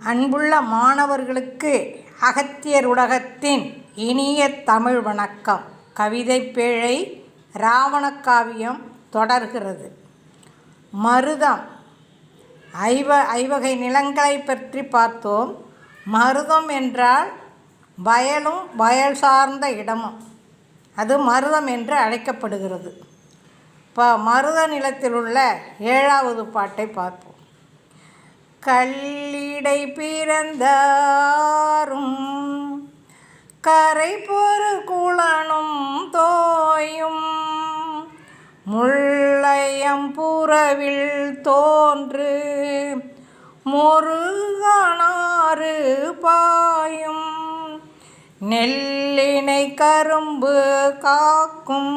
அன்புள்ள மாணவர்களுக்கு அகத்தியர் உலகத்தின் இனிய தமிழ் வணக்கம். கவிதை பேழை இராவணகாவியம் தொடர்கிறது. மருதம் ஐவகை நிலங்களை பற்றி பார்த்தோம். மருதம் என்றால் வயலும் வயல் சார்ந்த இடமும், அது மருதம் என்று அழைக்கப்படுகிறது. இப்போ மருத நிலத்தில் உள்ள 7வது பாட்டை பார்ப்போம். கல்லிடை பிறந்தாரும் கரை பொறு குளனும் தோயும் முள்ளையம் புறவில் தோன்று முருகனாறு பாயும் நெல்லினை கரும்பு காக்கும்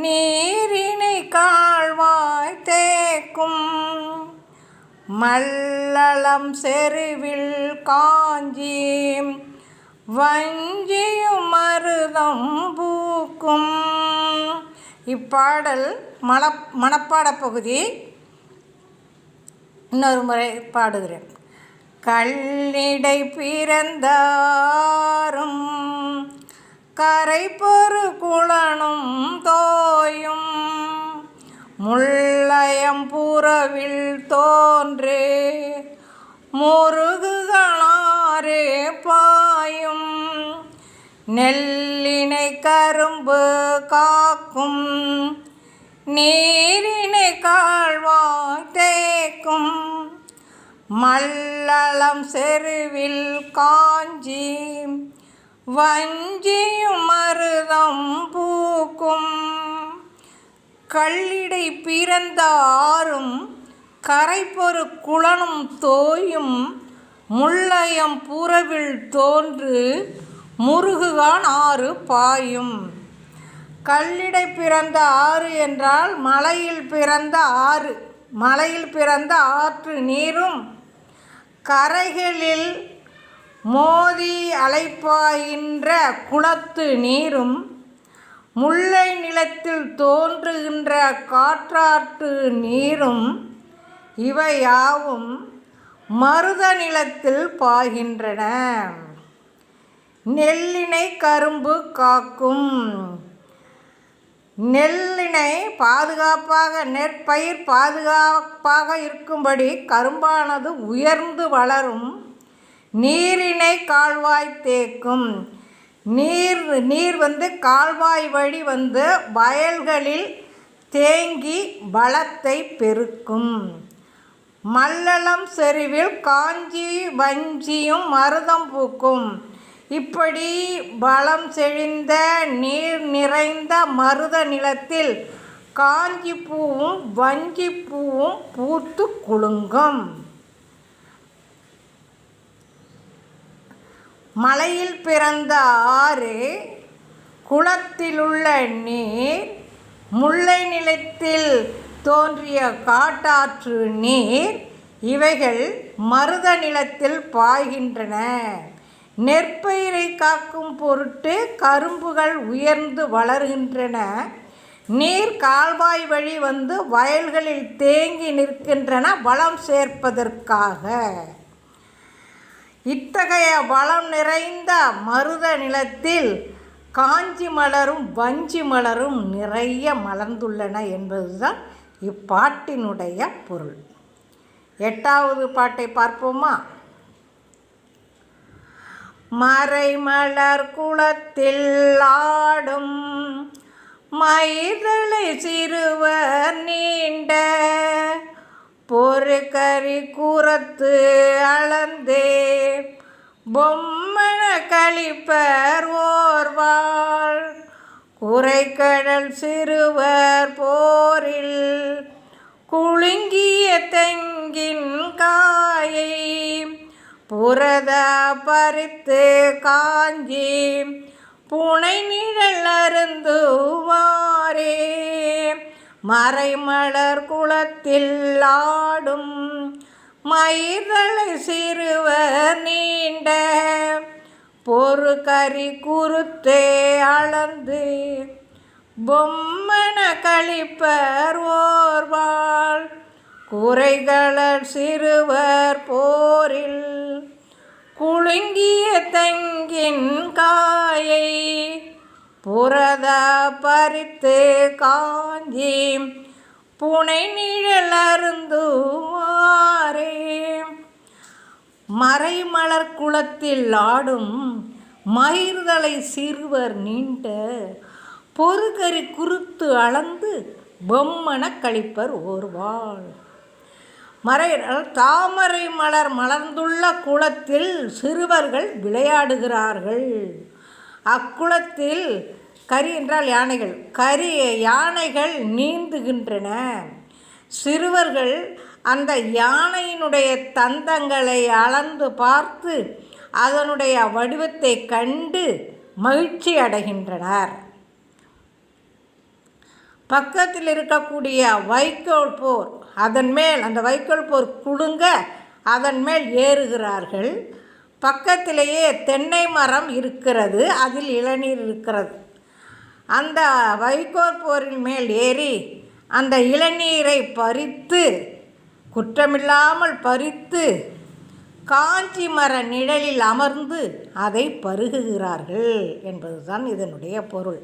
நீரினை கால்வாய் தேக்கும் மல்லளம் செருவில் காஞ்சி வஞ்சியும் மருதம் பூக்கும். இப்பாடல் மனப்பாட பகுதி. இன்னொரு முறை பாடுகிறேன். கல்லிடை பிறந்தாரும் கரை பொறு குளனும் தோயும் முள்ளையம் புறவில் தோன்று முருகனாறு பாயும் நெல்லினை கரும்பு காக்கும் நீரினை கால்வாய் தேக்கும் மல்லளம் செருவில் காஞ்சி வஞ்சியும் மருதம் பூக்கும். கல்லிடை பிறந்த ஆறும் கரை பொறு குளனும் தோயும் முள்ளையம் புறவில் தோன்று முருகுகான் ஆறு பாயும். கல்லிடை பிறந்த ஆறு என்றால் மலையில் பிறந்த ஆறு. மலையில் பிறந்த ஆற்று நீரும் கரைகளில் மோதி அலைப்பாயின்ற குளத்து நீரும் முல்லை நிலத்தில் தோன்றுகின்ற காற்றாற்று நீரும் இவையாவும் மருத நிலத்தில் பாய்கின்றன. நெல்லினை கரும்பு காக்கும். நெல்லினை பாதுகாப்பாக நெற்பயிர் பாதுகாப்பாக இருக்கும்படி கரும்பானது உயர்ந்து வளரும். நீரினை கால்வாய் தேக்கும். நீர் கால்வாய் வழி வயல்களில் தேங்கி வளத்தை பெருக்கும். மல்லளம் செருவில் காஞ்சி வஞ்சியும் மருதம் பூக்கும். இப்படி வளம் செழிந்த நீர் நிறைந்த மருத நிலத்தில் காஞ்சி பூவும் வஞ்சி பூவும் பூத்து குலுங்கும். மலையில் பிறந்த ஆறு, குளத்திலுள்ள நீர், முல்லை நிலத்தில் தோன்றிய காட்டாற்று நீர் இவைகள் மருத நிலத்தில் பாய்கின்றன. நெற்பயிரை காக்கும் பொருட்டு கரும்புகள் உயர்ந்து வளர்கின்றன. நீர் கால்வாய் வழி வயல்களில் தேங்கி நிற்கின்றன வளம் சேர்ப்பதற்காக. இத்தகைய வளம் நிறைந்த மருத நிலத்தில் காஞ்சி மலரும் வஞ்சி மலரும் நிறைய மலர்ந்துள்ளன என்பதுதான் இப்பாட்டினுடைய பொருள். 8வது பாட்டை பார்ப்போமா? மறைமலர் குளத்தில் ஆடும் மயிர்தலை சிறுவர் நீண்ட பொறுகரி கூரத்து அளந்தே பொம்மன கழிப்பர் ஓர்வாள் குறைக்கடல் சிறுவர் போரில் குலுங்கிய தெங்கின் காயை புரத பறித்து காஞ்சி புனை நிழல் அருந்துவாரே. மறைமலர் குளத்தில் ஆடும் மயிர்தலை சிறுவர் நீண்ட பொறுகரி குருத்தே அளந்து பொம்மன கழிப்பர் ஓர்வாள் குறைகளற் சிறுவர் போரில் குலுங்கிய தங்கின் காயை புரத பறித்து காஞ்சி புனை நிழல் அருந்துமாறே. மறைமலர் குளத்தில் ஆடும் மயிர்தலை சிறுவர் நீண்ட பொறுகரி குறுத்து அளந்து பொம்மன கழிப்பர் ஓர்வாள். தாமரை மலர் மலர்ந்துள்ள குளத்தில் சிறுவர்கள் விளையாடுகிறார்கள். அக்குளத்தில் கரி என்றால் யானைகள், யானைகள் நீந்துகின்றன. சிறுவர்கள் அந்த யானையினுடைய தந்தங்களை அளந்து பார்த்து அதனுடைய வடிவத்தை கண்டு மகிழ்ச்சி அடைகின்றனர். பக்கத்தில் இருக்கக்கூடிய வைக்கோல் போர் அதன் மேல், அந்த வைக்கோல் போர் குலுங்க அதன் மேல் ஏறுகிறார்கள். பக்கத்திலேயே தென்னை மரம் இருக்கிறது, அதில் இளநீர் இருக்கிறது. அந்த வைக்கோல் போரின் மேல் ஏறி அந்த இளநீரை பறித்து, குற்றமில்லாமல் பறித்து, காஞ்சி மர நிழலில் அமர்ந்து அதை பருகுகிறார்கள் என்பதுதான் இதனுடைய பொருள்.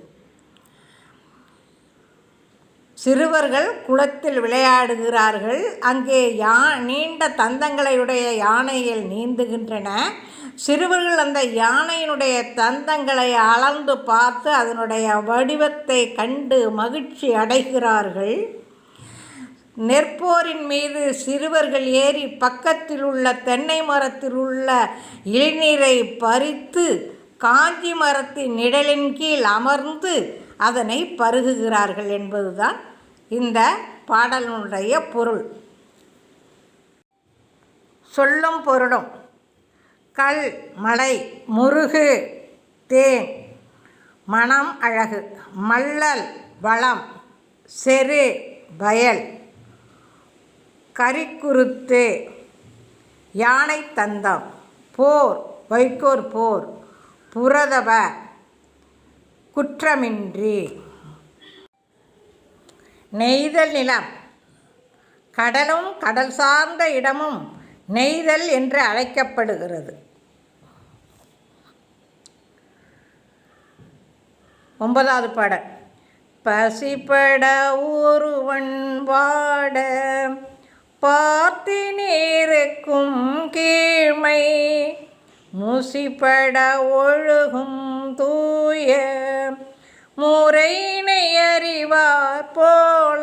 சிறுவர்கள் குளத்தில் விளையாடுகிறார்கள். அங்கே நீண்ட தந்தங்களையுடைய யானைகள் நீந்துகின்றன. சிறுவர்கள் அந்த யானையினுடைய தந்தங்களை அளந்து பார்த்து அதனுடைய வடிவத்தை கண்டு மகிழ்ச்சி அடைகிறார்கள். நெற்போரின் மீது சிறுவர்கள் ஏறி பக்கத்தில் உள்ள தென்னை மரத்தில் உள்ள இளநீரை பறித்து காஞ்சி மரத்தின் நிழலின் கீழ் அமர்ந்து அதனை பருகுகிறார்கள் என்பதுதான் இந்த பாடலுடைய பொருள். சொல்லும் பொருளும்: கல் மலை, முருகு தேன், மணம் அழகு, மல்லல் வளம், செரு வயல், கரிக்குருத்து யானை தந்தம், போர் வைக்கோற் போர், புரதவ குற்றமின்றி. நெய்தல் நிலம்: கடலும் கடல் சார்ந்த இடமும் நெய்தல் என்று அழைக்கப்படுகிறது. 9வது பாடல். பசிப்பட ஒருவன் வாட பார்த்தினிருக்கும் கீழ்மை, முசிப்பட ஒழுகும் தூய முறையினை அறிவார் போல,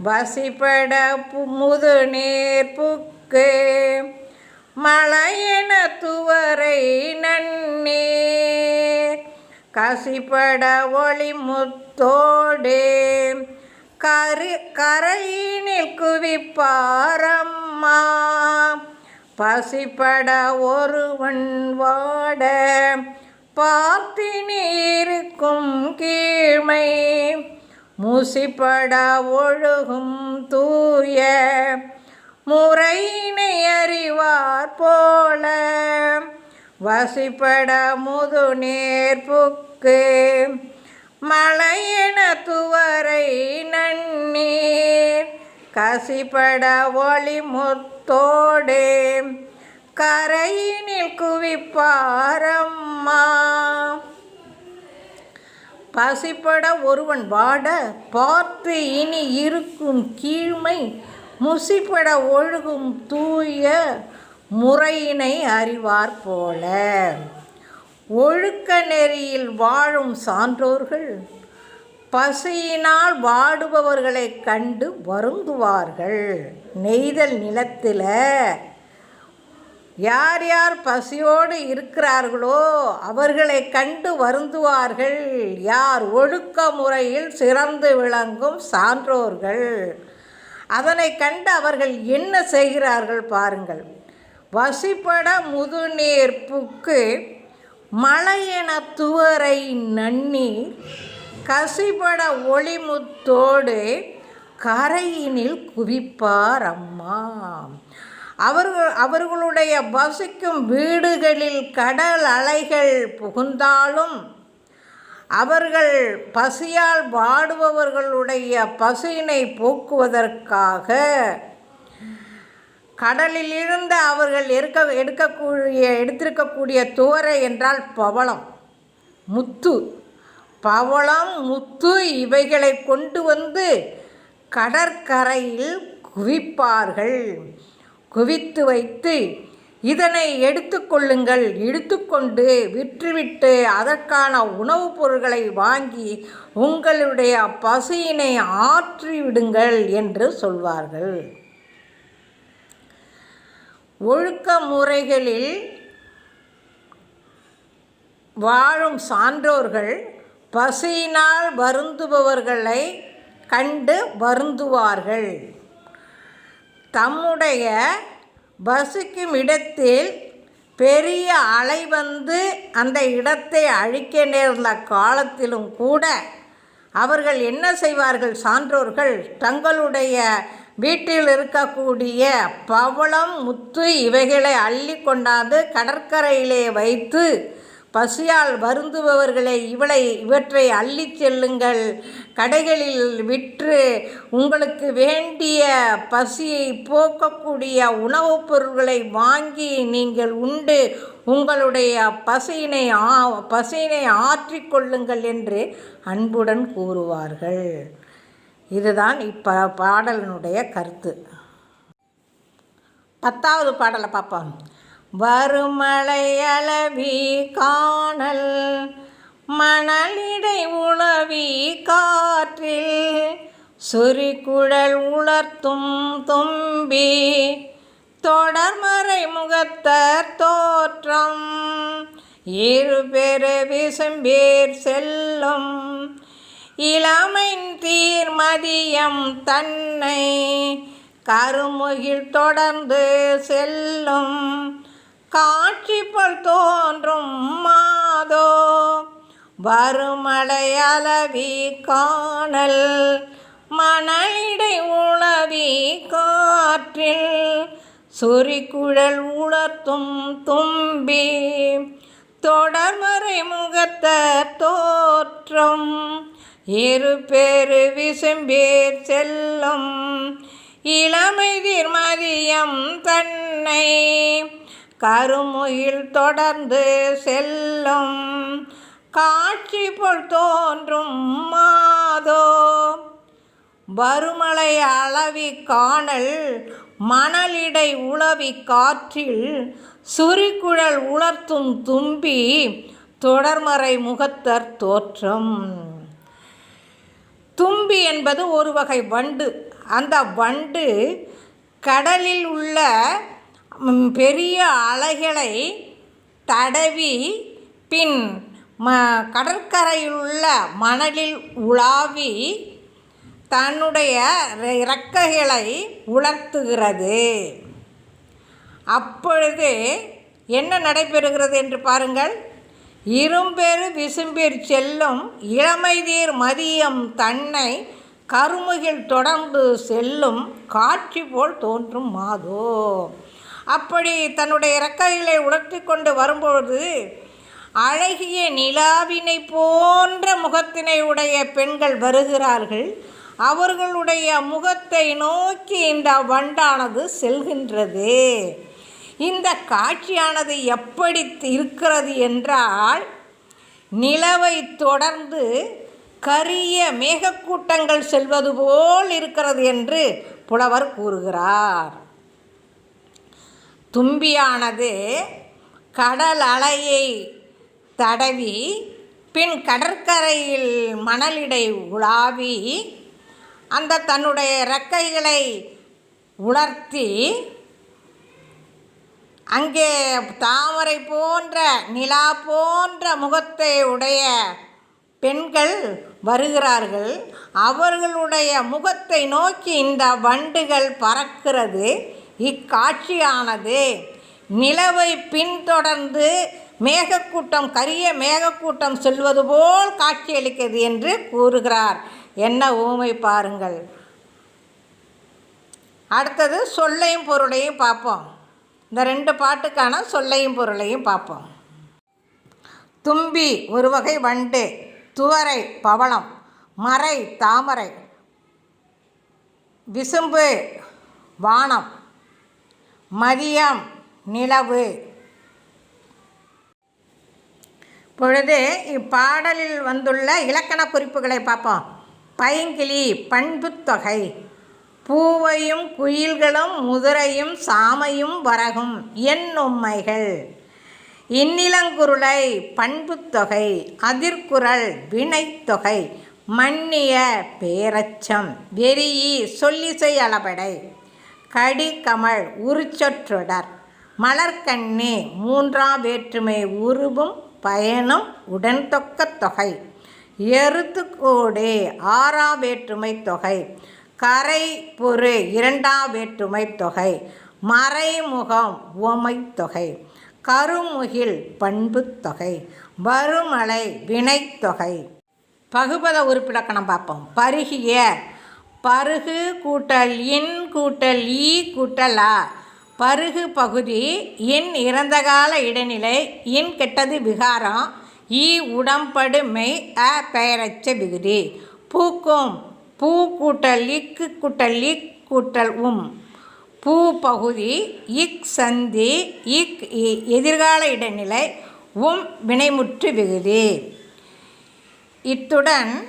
வசிப்பட முதுநீர் புக்கு மலையென துவரை நன்னீர், கசிப்பட ஒளி முத்தோடு கரையினில் குவிப்பாரம்மா, பசிப்பட ஒருவன் வாட பார்த்தினிருக்கும் கீழ்மை, முசிப்பட ஒழுகும் தூய முறையினை அறிவார் போல, வசிப்பட முதுநீர் புக்கு மலையென துவரை நன்னீர், கசிப்பட ஒளி முத்தோடு கரையினில் குவிப்பாரம்மா. பசிப்பட ஒருவன் வாட பார்த்து இனி இருக்கும் கீழ்மை, முசிப்பட ஒழுகும் தூய முறையினை அறிவார் போல, ஒழுக்க நெறியில் வாழும் சான்றோர்கள் பசியினால் வாடுபவர்களை கண்டு வருந்துவார்கள். நெய்தல் நிலத்தில் யார் யார் பசியோடு இருக்கிறார்களோ அவர்களை கண்டு வருந்துவார்கள். யார்? ஒழுக்க முறையில் சிறந்து விளங்கும் சான்றோர்கள். அதனை கண்டு அவர்கள் என்ன செய்கிறார்கள் பாருங்கள். வசிப்பட முதுநீர் புக்கு மலையென துவரை நன்னீர், கசிபட ஒளிமுத்தோடு கரையினில் குவிப்பார் அம்மா. அவர்களுடைய வசிக்கும் வீடுகளில் கடல் அலைகள் புகுந்தாலும் அவர்கள் பசியால் வாடுபவர்களுடைய பசியினை போக்குவதற்காக கடலில் இருந்து அவர்கள் எடுத்திருக்கக்கூடிய துவரை என்றால் பவளம், முத்து, பவளம், முத்து இவைகளை கொண்டு வந்து கடற்கரையில் குவிப்பார்கள். குவித்து வைத்து இதனை எடுத்துக்கொள்ளுங்கள், எடுத்துக்கொண்டு விற்றுவிட்டு அதற்கான உணவுப் பொருட்களை வாங்கி உங்களுடைய பசியினை ஆற்றிவிடுங்கள் என்று சொல்வார்கள். ஒழுக்க முறைகளில் வாழும் சான்றோர்கள் பசியினால் வருந்துபவர்களை கண்டு வருந்துவார்கள். தம்முடைய பசிக்கும் இடத்தில் பெரிய அலை வந்து அந்த இடத்தை அழிக்க நேர்ந்த காலத்திலும் கூட அவர்கள் என்ன செய்வார்கள்? சான்றோர்கள் தங்களுடைய வீட்டில் இருக்கக்கூடிய பவளம், முத்து இவைகளை அள்ளி கொண்டாந்து கடற்கரையிலே வைத்து பசியால் வருந்துபவர்களை இவற்றை அள்ளி செல்லுங்கள், கடைகளில் விற்று உங்களுக்கு வேண்டிய பசியை போக்கக்கூடிய உணவுப் பொருட்களை வாங்கி நீங்கள் உண்டு உங்களுடைய பசியினை ஆற்றிக்கொள்ளுங்கள் என்று அன்புடன் கூறுவார்கள். இதுதான் பாடலினுடைய கருத்து. 10வது பாடலை பார்ப்போம். வருமலை அளவி காணல் மணலிடை உளவி காற்றில் சொறிக்குழல் உலர்த்தும் தும்பி தொடர்மறை முகத்தர் தோற்றம் இருபெரு விசும்பேர் செல்லும் இளமைன் தீர்மதியம் தன்னை கருமுகில் தொடர்ந்து செல்லும் காட்சி போல் தோன்றும் மாதோ வருமலை அளவி காணல் மணலிடை உளவி காற்றில் சொறிக்குழல் உலர்த்தும் தும்பி தொடர்மறை முகத்த தோற்றம் இருபெரு விசும்பேர் செல்லும் இளமைதிர் மதியம் தன்னை கருமுகில் தொடர்ந்து செல்லும் காட்சி போல் தோன்றும் மாதோ வருமலை அளவி காணல் மணலிடை உளவி காற்றில் சுரிக்குழல் உலர்த்தும் தும்பி தொடர்மறை முகத்தர் தோற்றம். தும்பி என்பது ஒரு வகை வண்டு. அந்த வண்டு கடலில் உள்ள பெரிய அலைகளை தடவி பின் கடற்கரையில் உள்ள மணலில் உலாவி தன்னுடைய இறக்கைகளை உலர்த்துகிறது. அப்பொழுது என்ன நடைபெறுகிறது என்று பாருங்கள். இரும்பெரு விசும்பேர் செல்லும் இளமைதீர் மதியம் தன்னை கருமுகில் தொடர்ந்து செல்லும் காட்சி போல் தோன்றும் மாதோ. அப்படி தன்னுடைய இறக்கைகளை உலர்த்தி கொண்டு வரும்பொழுது அழகிய நிலாவினை போன்ற முகத்தினை உடைய பெண்கள் வருகிறார்கள். அவர்களுடைய முகத்தை நோக்கி இந்த வண்டானது செல்கின்றது. இந்த காட்சியானது எப்படி இருக்கிறது என்றால், நிலவை தொடர்ந்து கரிய மேகக்கூட்டங்கள் செல்வது போல் இருக்கிறது என்று புலவர் கூறுகிறார். தும்பியானது கடல் அலையை தடவி பின் கடற்கரையில் மணலிடை உலாவி அந்த தன்னுடைய இறக்கைகளை உலர்த்தி அங்கே தாமரை போன்ற நிலா போன்ற முகத்தை உடைய பெண்கள் வருகிறார்கள். அவர்களுடைய முகத்தை நோக்கி இந்த வண்டுகள் பறக்கிறது. இக்காட்சியானது நிலவை பின்தொடர்ந்து மேகக்கூட்டம் கரிய மேகக்கூட்டம் செல்வது போல் காட்சியளிக்கிறது என்று கூறுகிறார். என்ன ஊமை பாருங்கள். அடுத்தது சொல்லையும் பொருளையும் பார்ப்போம். இந்த 2 பாட்டுக்கான சொல்லையும் பொருளையும் பார்ப்போம். தும்பி ஒரு வகை வண்டு. துவரை பவளம், மறை தாமரை, விசும்பு வானம், மதியம் நிலவு. பொழுது இப்பாடலில் வந்துள்ள இலக்கண குறிப்புகளை பார்ப்போம். பைங்கிளி பண்புத்தொகை. பூவையும் குயில்களும் முதுரையும் சாமையும் வரகும் எண்ணும்மைகள். இந்நிலங்குருளை பண்புத்தொகை. அதிர்குரல் வினைத்தொகை. மன்னிய பேரச்சம். வெறியி சொல்லிசை அளபடை. கடிகமழ் உருச்சொற்றொடர். மலர்கண்ணி மூன்றாம் வேற்றுமை உருவும் பயனும் உடன்தொக்க தொகை. எருத்துக்கோடு ஆறாம் வேற்றுமை தொகை. கரை பொறு இரண்டாம் வேற்றுமை தொகை. மறைமுகம் உவமை தொகை. கருமுகில் பண்புத்தொகை. வருமலை வினைத்தொகை. பகுபத உறுப்பிலக்கணம் பார்ப்போம். பருகிய பருகு கூட்டல் இன் கூட்டல் ஈ கூட்டல் ஆ. பருகு பகுதி. இன் இறந்தகால இடைநிலை. இன் கெட்டது விகாரம். ஈ உடம்படு மெய். அ பெயரச்ச விகுதி. பூக்கும் பூ கூட்டல் இக்கு கூட்டல் இக் கூட்டல் பூ பகுதி. இக் சந்தி. இக் எதிர்கால இடைநிலை. வினைமுற்று விகுதி. இத்துடன்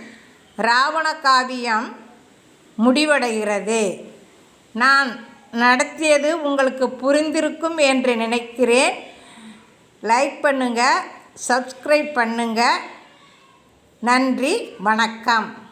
இராவண காவியம் முடிவடைகிறது. நான் நடத்தியது உங்களுக்கு புரிந்திருக்கும் என்று நினைக்கிறேன். லைக் பண்ணுங்கள், சப்ஸ்கிரைப் பண்ணுங்கள். நன்றி, வணக்கம்.